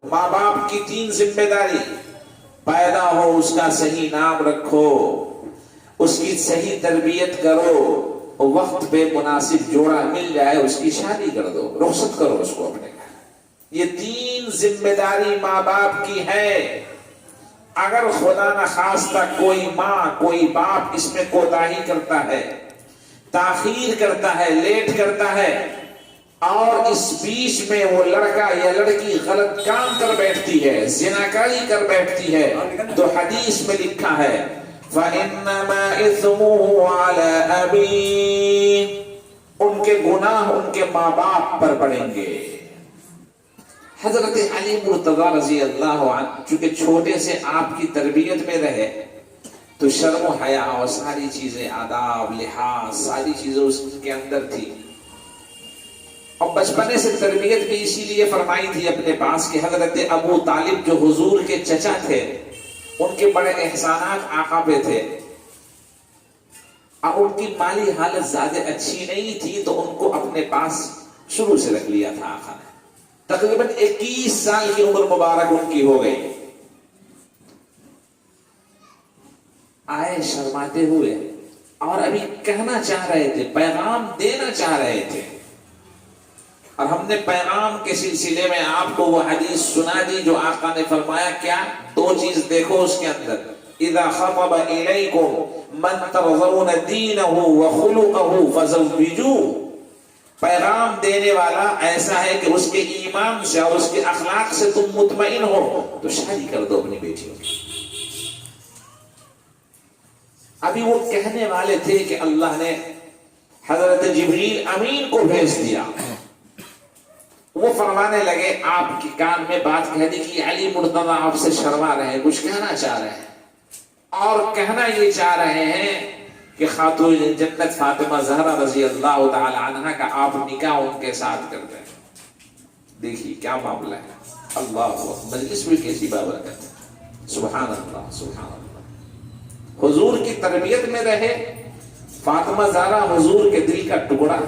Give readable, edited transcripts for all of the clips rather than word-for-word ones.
ماں باپ کی 3 ذمہ داری: پیدا ہو اس کا صحیح نام رکھو، اس کی صحیح تربیت کرو، وقت پہ مناسب جوڑا مل جائے اس کی شادی کر دو، رخصت کرو اس کو اپنے گھر۔ یہ 3 ذمہ داری ماں باپ کی ہے۔ اگر خدا نخواستہ کوئی ماں کوئی باپ اس میں کوتاہی کرتا ہے، تاخیر کرتا ہے، لیٹ کرتا ہے، اور اس بیچ میں وہ لڑکا یا لڑکی غلط کام کر بیٹھتی ہے، زناکاری کر بیٹھتی ہے، تو حدیث میں لکھا ہے فَإِنَّمَا إِثْمُهُ عَلَىٰ أَبِيهِ، ان کے گناہ ان کے ماں باپ پر پڑیں گے۔ حضرت علی مرتضیٰ رضی اللہ عنہ چونکہ چھوٹے سے آپ کی تربیت میں رہے تو شرم و حیا اور ساری چیزیں، آداب، لحاظ، ساری چیزیں اس کے اندر تھی، اور بچپنے سے تربیت بھی اسی لیے فرمائی تھی اپنے پاس کہ حضرت ابو طالب جو حضور کے چچا تھے، ان کے بڑے احسانات آقا پہ تھے، اور ان کی مالی حالت زیادہ اچھی نہیں تھی تو ان کو اپنے پاس شروع سے رکھ لیا تھا آقا نے۔ تقریباً 21 سال کی عمر مبارک ان کی ہو گئی۔ آئے شرماتے ہوئے اور ابھی کہنا چاہ رہے تھے، پیغام دینا چاہ رہے تھے، اور ہم نے پیغام کے سلسلے میں آپ کو وہ حدیث سنا دی جو آقا نے فرمایا کیا؟ 2 چیز دیکھو اس کے اندر، اذا خطب الیکم من ترضون دینہ وخلقہ فزوجوہ، پیغام دینے والا ایسا ہے کہ اس کے ایمان سے اور اس کے اخلاق سے تم مطمئن ہو تو شادی کر دو اپنی بیٹیوں کی۔ ابھی وہ کہنے والے تھے کہ اللہ نے حضرت جبریل امین کو بھیج دیا، وہ فرمانے لگے، آپ کے کان میں بات کہہ دی کہ علی مرتضیٰ آپ سے شرما رہے ہیں، کچھ کہنا چاہ رہے ہیں، اور کہنا یہ چاہ رہے ہیں کہ خاتون جنت فاطمہ زہرا رضی اللہ تعالی عنہ کا آپ نکاح ان کے ساتھ کر دیں۔ دیکھیے کیا معاملہ ہے، اللہ مجلس میں کیسی بابرکت ہے، سبحان اللہ سبحان اللہ۔ حضور کی تربیت میں رہے، فاطمہ زہرا حضور کے دل کا ٹکڑا۔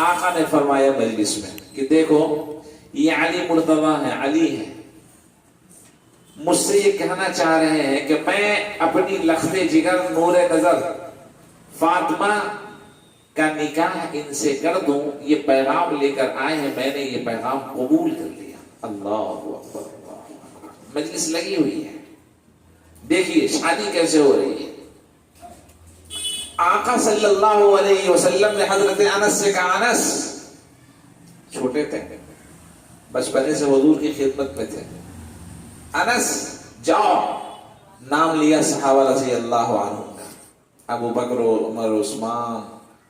آقا نے فرمایا مجلس میں کہ دیکھو یہ علی مرتضیٰ ہے، علی ہے، مجھ سے یہ کہنا چاہ رہے ہیں کہ میں اپنی لخت جگر نور نظر فاطمہ کا نکاح ان سے کر دوں، یہ پیغام لے کر آئے ہیں، میں نے یہ پیغام قبول کر لیا۔ اللہ اکبر، مجلس لگی ہوئی ہے، دیکھیے شادی کیسے ہو رہی ہے۔ آقا صلی اللہ علیہ وسلم نے حضرت انس سے کہا، انس چھوٹے تھے، بچپنے سے حضور کی خدمت میں تھے، انس جاؤ، نام لیا صحابہ رضی اللہ عنہ کا، ابو بکر، عمر، عثمان،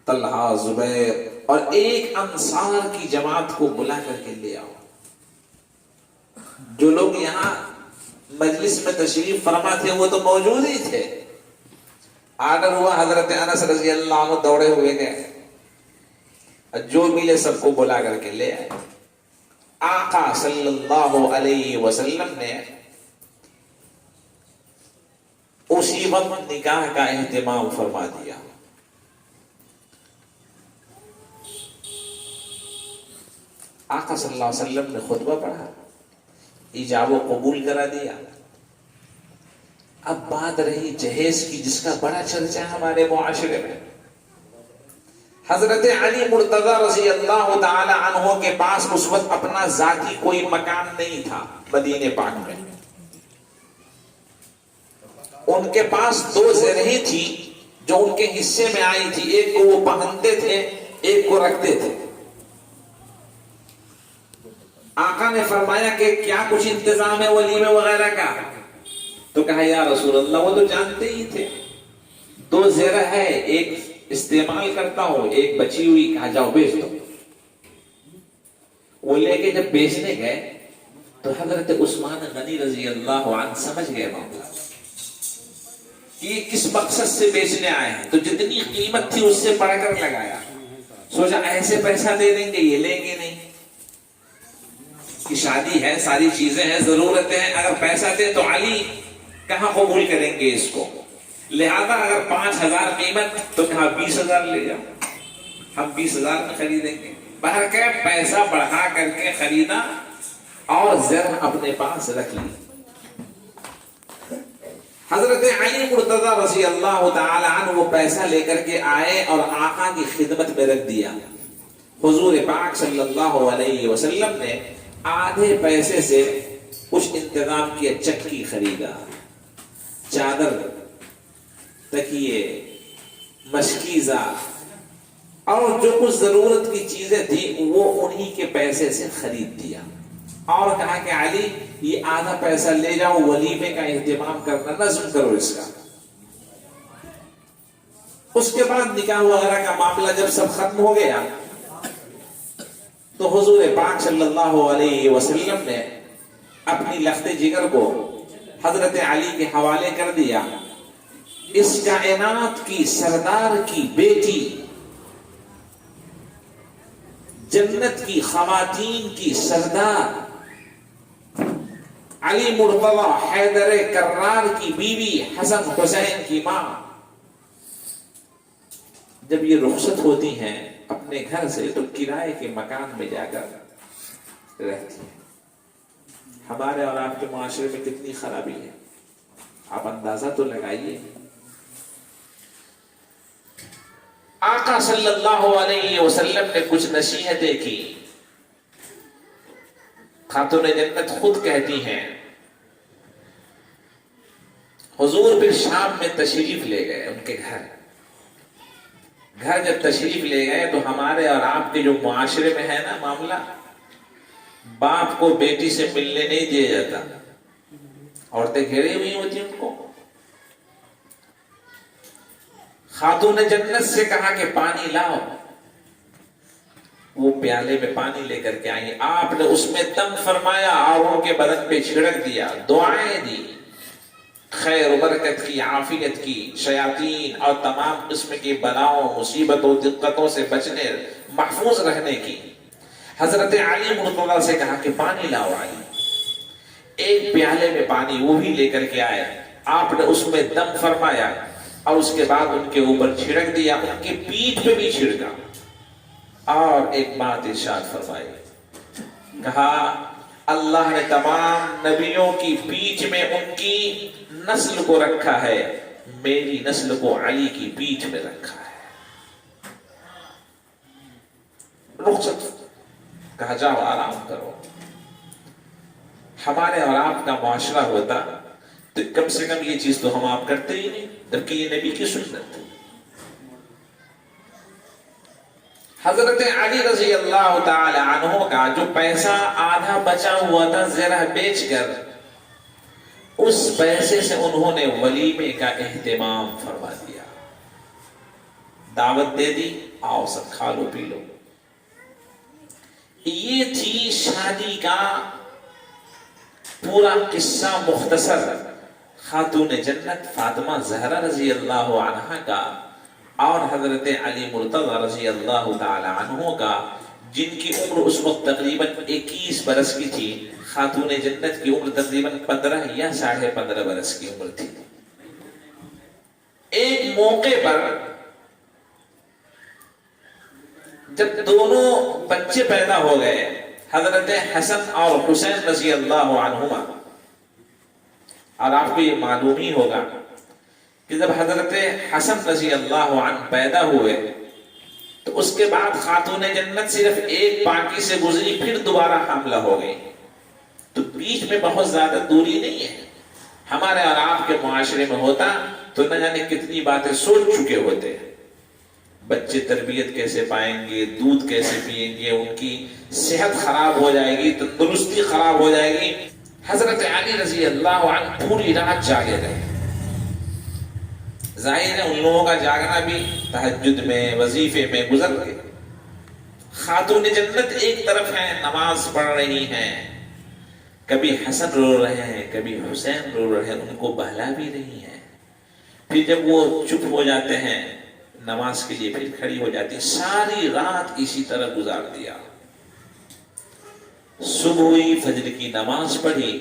طلحہ، زبیر، اور ایک انصار کی جماعت کو بلا کر کے لے آؤ۔ جو لوگ یہاں مجلس میں تشریف فرما تھے وہ تو موجود ہی تھے۔ آرڈر ہوا، حضرت انس رضی اللہ عنہ دوڑے ہوئے گئے، جو ملے سب کو بلا کر کے لے آئے۔ آقا صلی اللہ علیہ وسلم نے اسی وقت نکاح کا اہتمام فرما دیا۔ آقا صلی اللہ علیہ وسلم نے خطبہ پڑھا، ایجاب و قبول کرا دیا۔ اب بات رہی جہیز کی، جس کا بڑا چرچا ہے ہمارے معاشرے میں۔ حضرت علی مرتضیٰ رضی اللہ تعالی عنہ کے پاس اس وقت اپنا ذاتی کوئی مکان نہیں تھا مدینے پاک میں، ان کے پاس 2 زرہیں تھی جو ان کے حصے میں آئی تھی، ایک کو وہ پہنتے تھے، ایک کو رکھتے تھے۔ آقا نے فرمایا کہ کیا کچھ انتظام ہے ولیمے وغیرہ کا؟ تو کہا یا رسول اللہ وہ تو جانتے ہی تھے، 2 زرہ ہے، ایک استعمال کرتا ہوں، ایک بچی ہوئی، کہا جاؤ بیچ دو۔ وہ لے کے جب بیچنے گئے تو حضرت عثمان غنی رضی اللہ عنہ سمجھ گئے معاملہ کہ یہ کس مقصد سے بیچنے آئے ہیں، تو جتنی قیمت تھی اس سے بڑھ کر لگایا، سوچا ایسے پیسہ دے دیں گے یہ لیں گے نہیں، کہ شادی ہے، ساری چیزیں ہیں، ضرورتیں ہیں، اگر پیسہ دے تو علی کہاں قبول کریں گے اس کو، لہذا اگر 5000 قیمت تو کہا 20000 لے جاؤ، ہم 20000 میں خریدیں گے۔ بہرکیف پیسہ بڑھا کر کے خریدا اور زر اپنے پاس رکھ لی. حضرت علی مرتضی رضی اللہ تعالی عنہ وہ پیسہ لے کر کے آئے اور آقا کی خدمت میں رکھ دیا. حضور پاک صلی اللہ علیہ وسلم نے آدھے پیسے سے کچھ انتظام کیا. چکی خریدا، چادر، تکیے، مشکیزہ اور جو کچھ ضرورت کی چیزیں تھیں وہ انہی کے پیسے سے خرید دیا. اور کہا کہ علی یہ آدھا پیسہ لے جاؤ، ولیمے کا اہتمام کرنا، نظم کرو اس کا. اس کے بعد نکاح وغیرہ کا معاملہ جب سب ختم ہو گیا تو حضور پاک صلی اللہ علیہ وسلم نے اپنی لخت جگر کو حضرت علی کے حوالے کر دیا. اس کائنات کی سردار کی بیٹی، جنت کی خواتین کی سردار، علی مرتضی حیدر کرار کی بیوی، حسن حسین کی ماں، جب یہ رخصت ہوتی ہیں اپنے گھر سے تو کرائے کے مکان میں جا کر رہتی ہیں. ہمارے اور آپ کے معاشرے میں کتنی خرابی ہے آپ اندازہ تو لگائیے. آقا صلی اللہ علیہ وسلم نے کچھ نصیحتیں کی. خاتون جنت خود کہتی ہیں، حضور پھر شام میں تشریف لے گئے ان کے گھر جب تشریف لے گئے تو ہمارے اور آپ کے جو معاشرے میں ہے نا معاملہ، باپ کو بیٹی سے ملنے نہیں دیا جاتا، عورتیں گھیری ہوئی ہوتی ان کو. خاتون جنت سے کہا کہ پانی لاؤ، وہ پیالے میں پانی لے کر کے آئی. آپ نے اس میں دم فرمایا اور ان کے بدن پہ چھڑک دیا، دعائیں دی خیر و برکت کی، عافیت کی، شیاطین اور تمام قسم کی بلاؤں، مصیبتوں، دقتوں سے بچنے، محفوظ رہنے کی. حضرت علی مرتضی سے کہا کہ پانی لاؤ. علی ایک پیالے میں پانی وہ بھی لے کر کے آئے. آپ نے اس میں دم فرمایا اور اس کے بعد ان کے اوپر چھڑک دیا، ان کی پیٹھ پہ بھی چھڑکا اور ایک بات ارشاد فرمائی. کہا اللہ نے تمام نبیوں کی پیٹھ میں ان کی نسل کو رکھا ہے، میری نسل کو علی کی پیٹھ میں رکھا ہے. رخصت کہا جاؤ آرام کرو. ہمارے اور آپ کا معاشرہ ہوتا تو کم سے کم یہ چیز تو ہم آپ کرتے ہی نہیں، جبکہ یہ نبی کی سنت ہے. حضرت علی رضی اللہ تعالی عنہ کا جو پیسہ آدھا بچا ہوا تھا زرہ بیچ کر، اس پیسے سے انہوں نے ولیمے کا اہتمام فرما دیا. دعوت دے دی، آؤ سب کھا لو پی لو. یہ تھی شادی کا پورا قصہ مختصر خاتون جنت فاطمہ زہرا رضی اللہ عنہا کا اور حضرت علی مرتضی رضی اللہ تعالی عنہ کا، جن کی عمر اس وقت تقریباً 21 برس کی تھی. خاتون جنت کی عمر تقریباً 15 یا 15.5 برس کی عمر تھی. ایک موقع پر جب دونوں بچے پیدا ہو گئے، حضرت حسن اور حسین رضی اللہ عنہما، اور آپ کو یہ معلوم ہی ہوگا کہ جب حضرت حسن رضی اللہ عنہ پیدا ہوئے تو اس کے بعد خاتون جنت صرف ایک پاکی سے گزری، پھر دوبارہ حاملہ ہو گئی. تو بیچ میں بہت زیادہ دوری نہیں ہے. ہمارے اور آپ کے معاشرے میں ہوتا تو نہ جانے کتنی باتیں سوچ چکے ہوتے. بچے تربیت کیسے پائیں گے، دودھ کیسے پئیں گے، ان کی صحت خراب ہو جائے گی، تندرستی خراب ہو جائے گی. حضرت علی رضی اللہ عنہ پوری رات جاگے رہے. ظاہر ہے ان لوگوں کا جاگنا بھی تہجد میں، وظیفے میں گزر گئے. خاتون جنت ایک طرف ہیں نماز پڑھ رہی ہیں، کبھی حسن رو رہے ہیں، کبھی حسین رو رہے ہیں، ان کو بہلا بھی رہی ہیں. پھر جب وہ چپ ہو جاتے ہیں نماز کے لیے پھر کھڑی ہو جاتی. ساری رات اسی طرح گزار دیا. صبح ہوئی، فجر کی نماز پڑھی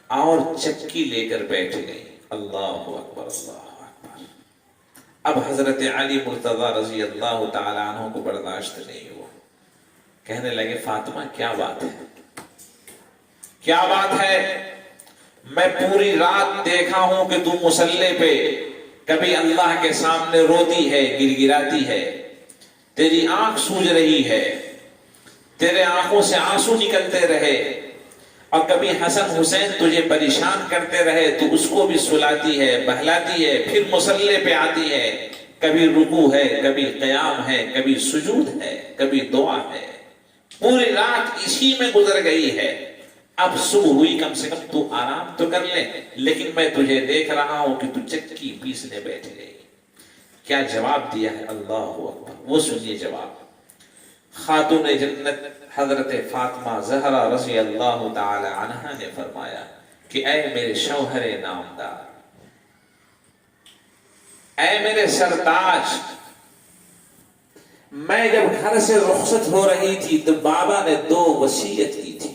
اور چکی لے کر بیٹھ گئی. اللہ اکبر اللہ اکبر. اب حضرت علی مرتضی رضی اللہ تعالی عنہ کو برداشت نہیں ہوا. کہنے لگے فاطمہ کیا بات ہے، کیا بات ہے؟ میں پوری رات دیکھا ہوں کہ تو مصلی پہ کبھی اللہ کے سامنے روتی ہے، گر گراتی ہے، تیری آنکھ سوج رہی ہے، تیرے آنکھوں سے آنسو نکلتے رہے، اور کبھی حسن حسین تجھے پریشان کرتے رہے تو اس کو بھی سلاتی ہے، بہلاتی ہے، پھر مصلی پہ آتی ہے، کبھی رکوع ہے، کبھی قیام ہے، کبھی سجود ہے، کبھی دعا ہے، پوری رات اسی میں گزر گئی ہے، اب صبح ہوئی، کم سے کم تو آرام تو کر لے، لیکن میں تجھے دیکھ رہا ہوں کہ تو چکی پیسنے بیٹھ گئی۔ کیا جواب دیا ہے؟ اللہ اکبر! وہ سنیے جواب۔ خاتون جنت حضرت فاطمہ زہرا رضی اللہ تعالی عنہا نے فرمایا کہ اے میرے شوہر نامدار، اے میرے سرتاج، میں جب گھر سے رخصت ہو رہی تھی تو بابا نے 2 وصیت کی تھی۔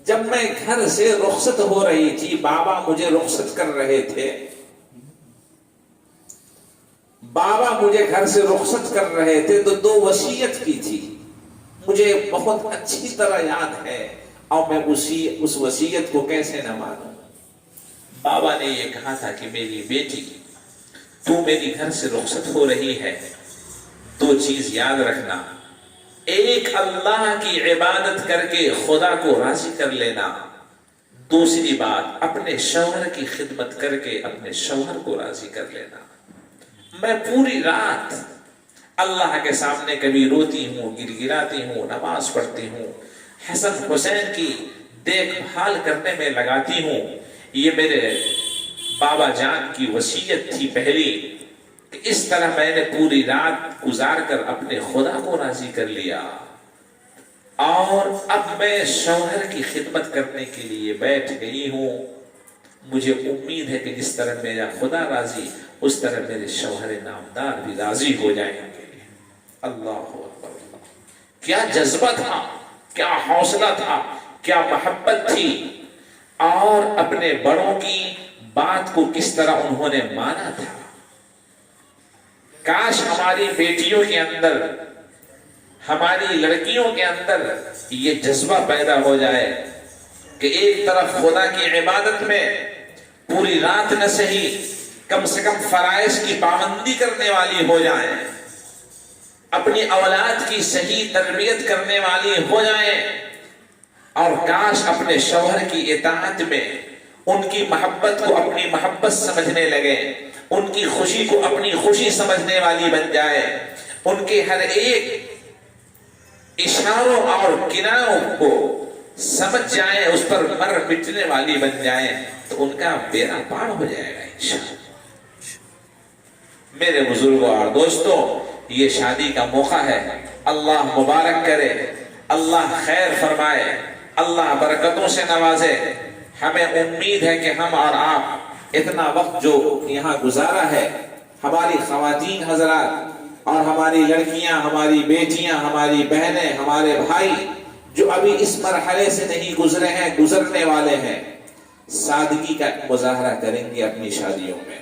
جب میں گھر سے رخصت ہو رہی تھی، بابا مجھے رخصت کر رہے تھے، بابا مجھے گھر سے رخصت کر رہے تھے تو 2 وصیت کی تھی، مجھے بہت اچھی طرح یاد ہے، اور میں اس وصیت کو کیسے نہ مانوں۔ بابا نے یہ کہا تھا کہ میری بیٹی، تو میری گھر سے رخصت ہو رہی ہے، 2 چیز یاد رکھنا، ایک اللہ کی عبادت کر کے خدا کو راضی کر لینا، دوسری بات اپنے شوہر کی خدمت کر کے اپنے شوہر کو راضی کر لینا۔ میں پوری رات اللہ کے سامنے کبھی روتی ہوں، گر گراتی ہوں، نماز پڑھتی ہوں، حسن حسین کی دیکھ بھال کرنے میں لگاتی ہوں۔ یہ میرے بابا جان کی وصیت تھی پہلی، کہ اس طرح میں نے پوری رات گزار کر اپنے خدا کو راضی کر لیا، اور اب میں شوہر کی خدمت کرنے کے لیے بیٹھ گئی ہوں۔ مجھے امید ہے کہ جس طرح میرا خدا راضی، اس طرح میرے شوہر نامدار بھی راضی ہو جائیں گے۔ اللہ اکبر! کیا جذبہ تھا، کیا حوصلہ تھا، کیا محبت تھی، اور اپنے بڑوں کی بات کو کس طرح انہوں نے مانا تھا۔ کاش ہماری بیٹیوں کے اندر، ہماری لڑکیوں کے اندر یہ جذبہ پیدا ہو جائے کہ ایک طرف خدا کی عبادت میں پوری رات نہ سہی، کم سے کم فرائض کی پابندی کرنے والی ہو جائیں، اپنی اولاد کی صحیح تربیت کرنے والی ہو جائیں، اور کاش اپنے شوہر کی اطاعت میں ان کی محبت کو اپنی محبت سمجھنے لگے، ان کی خوشی کو اپنی خوشی سمجھنے والی بن جائے، ان کے ہر ایک اشاروں اور کناروں کو سمجھ جائیں، اس پر مر مٹنے والی بن جائیں، تو ان کا بیڑا پار ہو جائے گا انشاءاللہ۔ میرے بزرگوں اور دوستوں، یہ شادی کا موقع ہے، اللہ مبارک کرے، اللہ خیر فرمائے، اللہ برکتوں سے نوازے۔ ہمیں امید ہے کہ ہم اور آپ اتنا وقت جو یہاں گزارا ہے، ہماری خواتین حضرات اور ہماری لڑکیاں، ہماری بیٹیاں، ہماری بہنیں، ہمارے بھائی جو ابھی اس مرحلے سے نہیں گزرے ہیں، گزرنے والے ہیں، سادگی کا مظاہرہ کریں گے اپنی شادیوں میں۔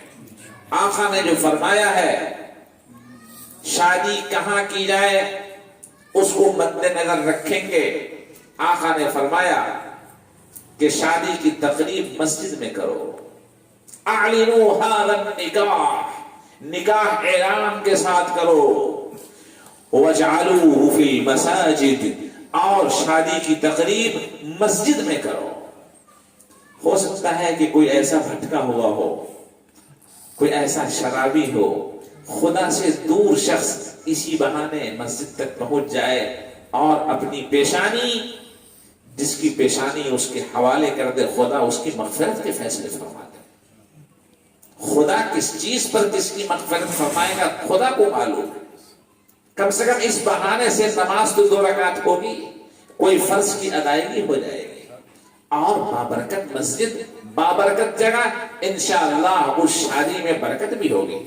آقا نے جو فرمایا ہے شادی کہاں کی جائے اس کو مد نظر رکھیں گے۔ آقا نے فرمایا کہ شادی کی تقریب مسجد میں کرو، اعلنوا ھذا النکاح، نکاح اعلان کے ساتھ کرو، وَاجْعَلُوهُ فِي الْمَسَاجِدِ، اور شادی کی تقریب مسجد میں کرو۔ ہو سکتا ہے کہ کوئی ایسا بھٹکا ہوا ہو، کوئی ایسا شرابی ہو، خدا سے دور شخص اسی بہانے مسجد تک پہنچ جائے اور اپنی پیشانی، جس کی پیشانی اس کے حوالے کر دے، خدا اس کی مغفرت کے فیصلے فرما دے۔ خدا کس چیز پر کس کی مغفرت فرمائے گا خدا کو معلوم۔ کم سے کم اس بہانے سے نماز تو 2 رکعت ہوگی، کوئی فرض کی ادائیگی ہو جائے گی، اور بابرکت مسجد، بابرکت جگہ، انشاءاللہ اس شادی میں برکت بھی ہوگی۔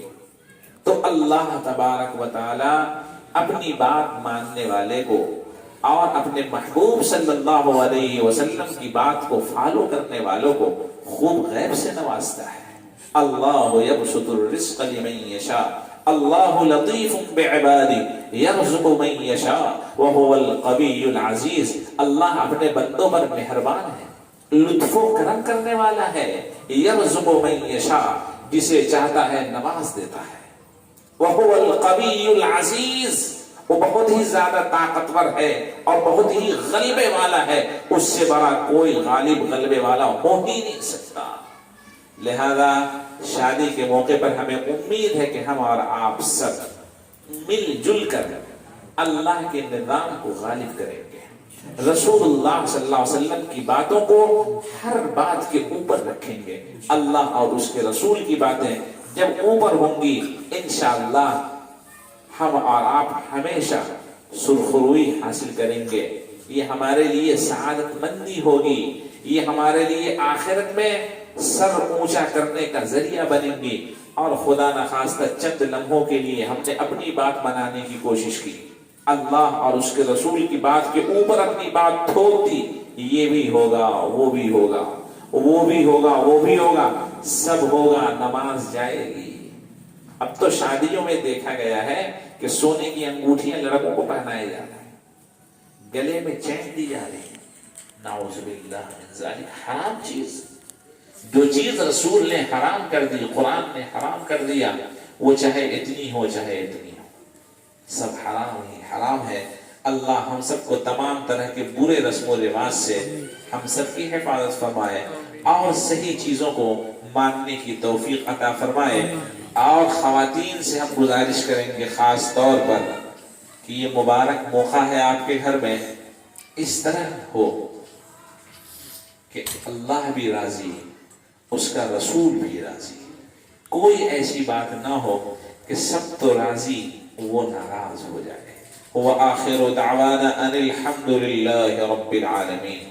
تو اللہ تبارک و تعالی اپنی بات ماننے والے کو اور اپنے محبوب صلی اللہ علیہ وسلم کی بات کو فالو کرنے والوں کو خوب غیب سے نوازتا ہے۔ اللہ یبسط الرزق لمن یشاء، اللہ لطیف بعبادہ یرزق من یشاء وہو القوی العزیز، اللہ اپنے بندوں پر مہربان ہے، لطف و کرم کرنے والا ہے، یرزق من یشاء جسے چاہتا ہے نواز دیتا ہے، وہو القوی العزیز وہ بہت ہی زیادہ طاقتور ہے اور بہت ہی غلبے والا ہے، اس سے بڑا کوئی غالب غلبے والا ہو ہی نہیں سکتا۔ لہذا شادی کے موقع پر ہمیں امید ہے کہ ہم اور آپ سب مل جل کر اللہ کے نظام کو غالب کریں گے، رسول اللہ صلی اللہ علیہ وسلم کی باتوں کو ہر بات کے اوپر رکھیں گے، اللہ اور اس کے رسول کی باتیں جب اوپر ہوں گی انشاءاللہ ہم اور آپ ہمیشہ سرخروئی حاصل کریں گے، یہ ہمارے لیے سعادت مندی ہوگی، یہ ہمارے لیے آخرت میں سر اونچا کرنے کا ذریعہ بنیں گی، اور خدا نخواستہ چند لمحوں کے لیے ہم نے اپنی بات منانے کی کوشش کی، اللہ اور اس کے رسول کی بات کے اوپر اپنی بات تھوک دی، یہ بھی ہوگا وہ بھی ہوگا وہ بھی ہوگا وہ بھی ہوگا، سب ہوگا، نماز جائے گی۔ اب تو شادیوں میں دیکھا گیا ہے کہ سونے کی انگوٹھیاں لڑکوں کو پہنائے جا رہے ہیں، گلے میں چین دی جا رہی ہے، نعوذ باللہ من ذالک، حرام چیز، جو چیز رسول نے حرام کر دی، قرآن نے حرام کر دیا، وہ چاہے اتنی ہو چاہے اتنی ہو، سب حرام ہی حرام ہے۔ اللہ ہم سب کو تمام طرح کے برے رسم و رواج سے ہم سب کی حفاظت فرمائے اور صحیح چیزوں کو ماننے کی توفیق عطا فرمائے۔ اور خواتین سے ہم گزارش کریں گے خاص طور پر کہ یہ مبارک موقع ہے آپ کے گھر میں اس طرح ہو کہ اللہ بھی راضی، اس کا رسول بھی راضی، کوئی ایسی بات نہ ہو کہ سب تو راضی وہ ناراض ہو جائے۔ وآخر دعوانا ان الحمد للہ رب العالمین۔